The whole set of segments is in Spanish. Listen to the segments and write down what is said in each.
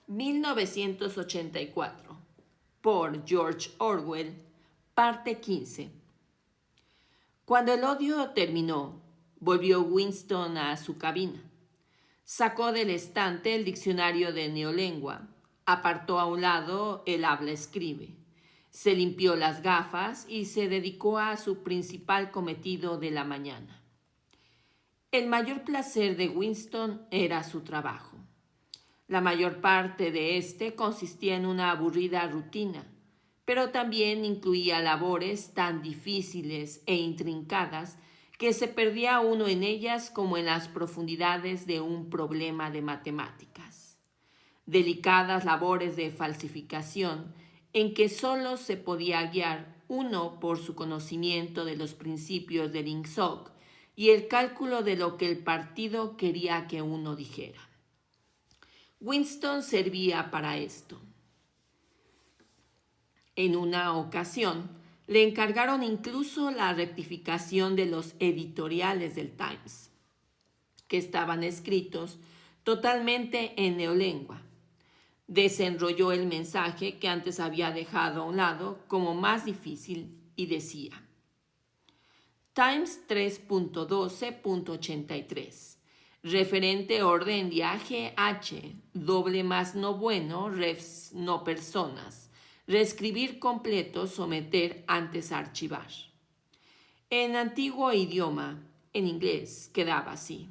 1984, por George Orwell, parte 15. Cuando el odio terminó, volvió Winston a su cabina. Sacó del estante el diccionario de neolengua, apartó a un lado el habla-escribe, se limpió las gafas y se dedicó a su principal cometido de la mañana. El mayor placer de Winston era su trabajo. La mayor parte de este consistía en una aburrida rutina, pero también incluía labores tan difíciles e intrincadas que se perdía uno en ellas como en las profundidades de un problema de matemáticas. Delicadas labores de falsificación en que sólo se podía guiar uno por su conocimiento de los principios del INSOC y el cálculo de lo que el partido quería que uno dijera. Winston servía para esto. En una ocasión, le encargaron incluso la rectificación de los editoriales del Times, que estaban escritos totalmente en neolengua. Desenrolló el mensaje que antes había dejado a un lado como más difícil y decía: Times 3.12.83. Referente orden viaje H, doble más no bueno, refs no personas. Reescribir completo, someter antes archivar. En antiguo idioma, en inglés, quedaba así.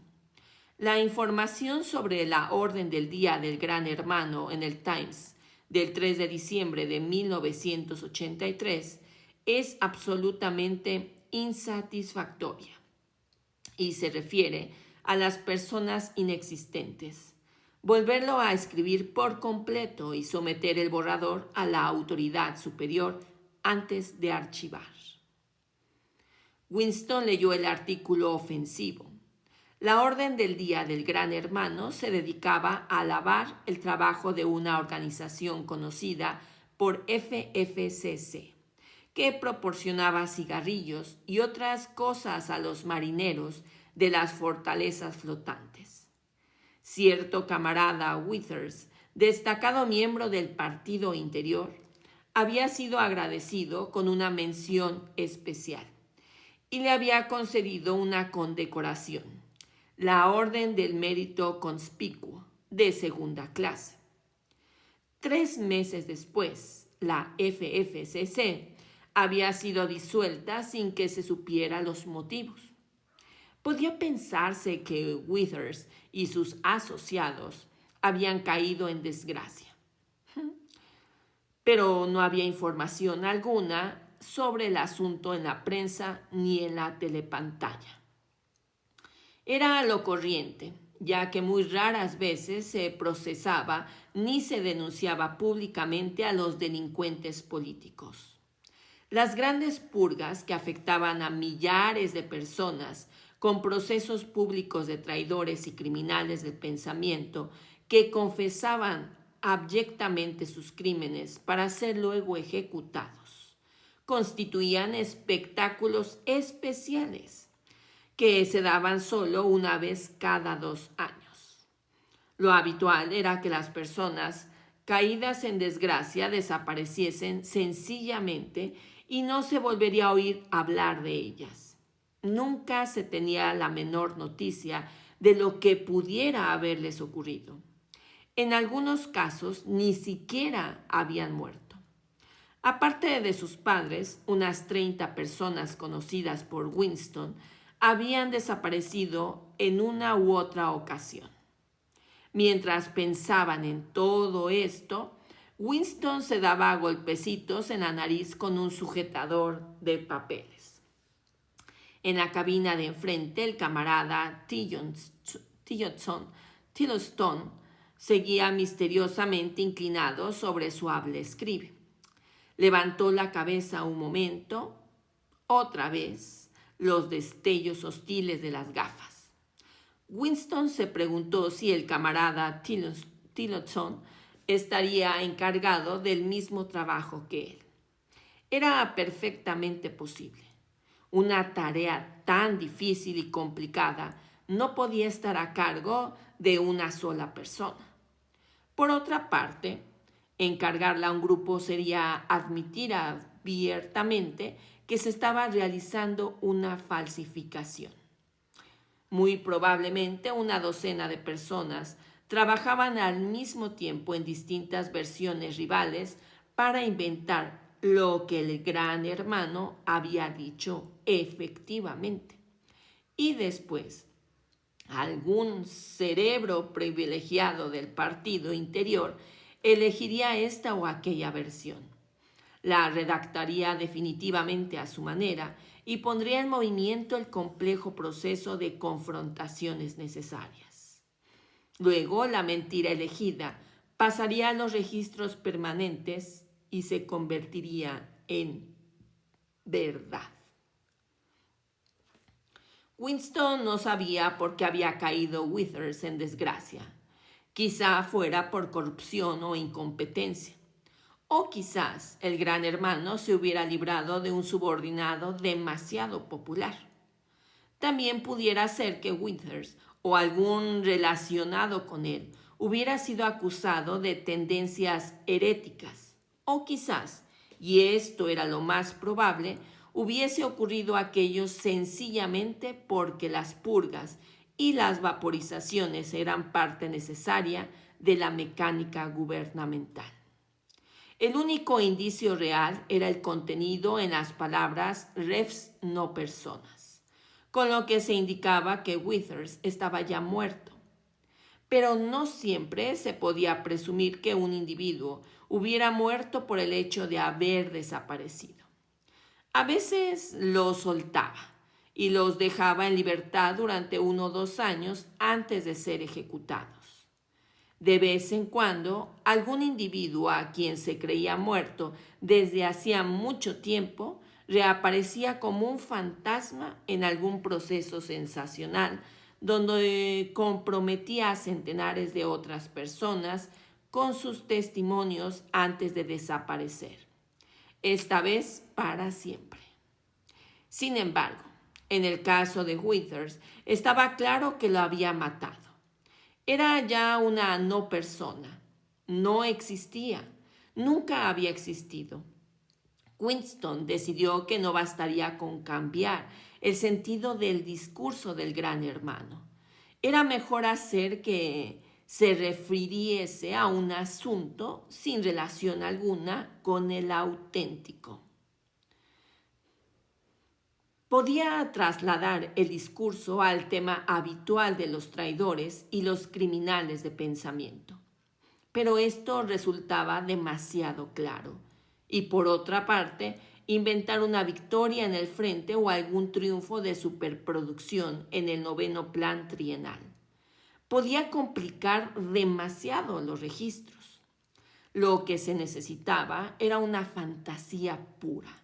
La información sobre la orden del día del Gran Hermano en el Times del 3 de diciembre de 1983 es absolutamente insatisfactoria y se refiere a las personas inexistentes. Volverlo a escribir por completo y someter el borrador a la autoridad superior antes de archivar. Winston leyó el artículo ofensivo. La orden del día del Gran Hermano se dedicaba a alabar el trabajo de una organización conocida por FFCC, que proporcionaba cigarrillos y otras cosas a los marineros de las fortalezas flotantes. Cierto camarada Withers, destacado miembro del Partido Interior, había sido agradecido con una mención especial y le había concedido una condecoración, la Orden del Mérito Conspicuo, de segunda clase. 3 meses después, la FFCC había sido disuelta sin que se supiera los motivos. Podía pensarse que Withers y sus asociados habían caído en desgracia, pero no había información alguna sobre el asunto en la prensa ni en la telepantalla. Era lo corriente, ya que muy raras veces se procesaba ni se denunciaba públicamente a los delincuentes políticos. Las grandes purgas que afectaban a millares de personas con procesos públicos de traidores y criminales del pensamiento que confesaban abyectamente sus crímenes para ser luego ejecutados, constituían espectáculos especiales que se daban solo una vez cada 2 años. Lo habitual era que las personas caídas en desgracia desapareciesen sencillamente y no se volvería a oír hablar de ellas. Nunca se tenía la menor noticia de lo que pudiera haberles ocurrido. En algunos casos ni siquiera habían muerto. Aparte de sus padres, unas 30 personas conocidas por Winston habían desaparecido en una u otra ocasión. Mientras pensaban en todo esto, Winston se daba golpecitos en la nariz con un sujetador de papeles. En la cabina de enfrente, el camarada Tillotson seguía misteriosamente inclinado sobre su habla-escribe. Levantó la cabeza un momento, otra vez, los destellos hostiles de las gafas. Winston se preguntó si el camarada Tillotson estaría encargado del mismo trabajo que él. Era perfectamente posible. Una tarea tan difícil y complicada no podía estar a cargo de una sola persona. Por otra parte, encargarla a un grupo sería admitir abiertamente que se estaba realizando una falsificación. Muy probablemente una docena de personas trabajaban al mismo tiempo en distintas versiones rivales para inventar lo que el gran hermano había dicho efectivamente. Y después, algún cerebro privilegiado del partido interior elegiría esta o aquella versión. La redactaría definitivamente a su manera y pondría en movimiento el complejo proceso de confrontaciones necesarias. Luego, la mentira elegida pasaría a los registros permanentes y se convertiría en verdad. Winston no sabía por qué había caído Withers en desgracia. Quizá fuera por corrupción o incompetencia. O quizás el gran hermano se hubiera librado de un subordinado demasiado popular. También pudiera ser que Withers o algún relacionado con él hubiera sido acusado de tendencias heréticas. O quizás, y esto era lo más probable, hubiese ocurrido aquello sencillamente porque las purgas y las vaporizaciones eran parte necesaria de la mecánica gubernamental. El único indicio real era el contenido en las palabras refs no personas, con lo que se indicaba que Withers estaba ya muerto. Pero no siempre se podía presumir que un individuo hubiera muerto por el hecho de haber desaparecido. A veces los soltaba y los dejaba en libertad durante 1 o 2 años antes de ser ejecutados. De vez en cuando, algún individuo a quien se creía muerto desde hacía mucho tiempo reaparecía como un fantasma en algún proceso sensacional donde comprometía a centenares de otras personas con sus testimonios antes de desaparecer, esta vez para siempre. Sin embargo, en el caso de Withers, estaba claro que lo había matado. Era ya una no persona. No existía. Nunca había existido. Winston decidió que no bastaría con cambiar el sentido del discurso del gran hermano. Era mejor hacer que se refiriese a un asunto sin relación alguna con el auténtico. Podía trasladar el discurso al tema habitual de los traidores y los criminales de pensamiento. Pero esto resultaba demasiado claro. Y por otra parte, inventar una victoria en el frente o algún triunfo de superproducción en el 9º plan trienal podía complicar demasiado los registros. Lo que se necesitaba era una fantasía pura.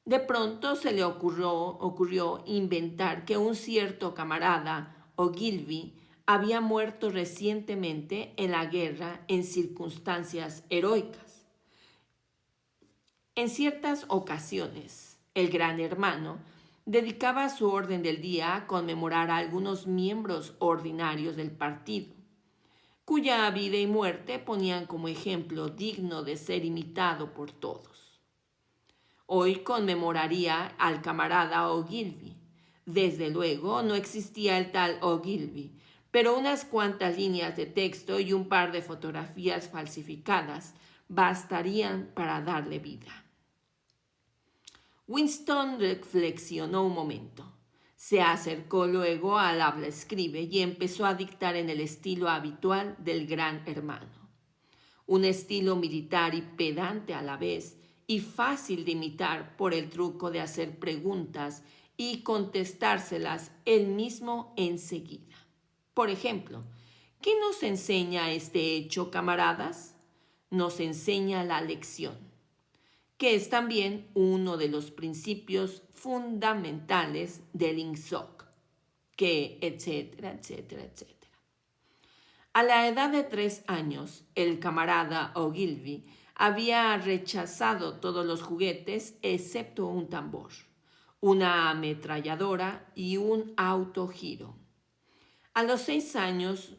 De pronto se le ocurrió inventar que un cierto camarada, Ogilvy, había muerto recientemente en la guerra en circunstancias heroicas. En ciertas ocasiones, el gran hermano dedicaba su orden del día a conmemorar a algunos miembros ordinarios del partido, cuya vida y muerte ponían como ejemplo digno de ser imitado por todos. Hoy conmemoraría al camarada Ogilvy. Desde luego no existía el tal Ogilvy, pero unas cuantas líneas de texto y un par de fotografías falsificadas bastarían para darle vida. Winston reflexionó un momento. Se acercó luego al habla escribe y empezó a dictar en el estilo habitual del gran hermano. Un estilo militar y pedante a la vez, y fácil de imitar por el truco de hacer preguntas y contestárselas él mismo enseguida. Por ejemplo, ¿qué nos enseña este hecho, camaradas? Nos enseña la lección, que es también uno de los principios fundamentales del INSOC, que etcétera, etcétera, etcétera. A la edad de 3 años, el camarada Ogilvy había rechazado todos los juguetes excepto un tambor, una ametralladora y un autogiro. A los 6 años,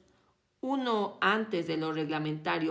uno antes de lo reglamentario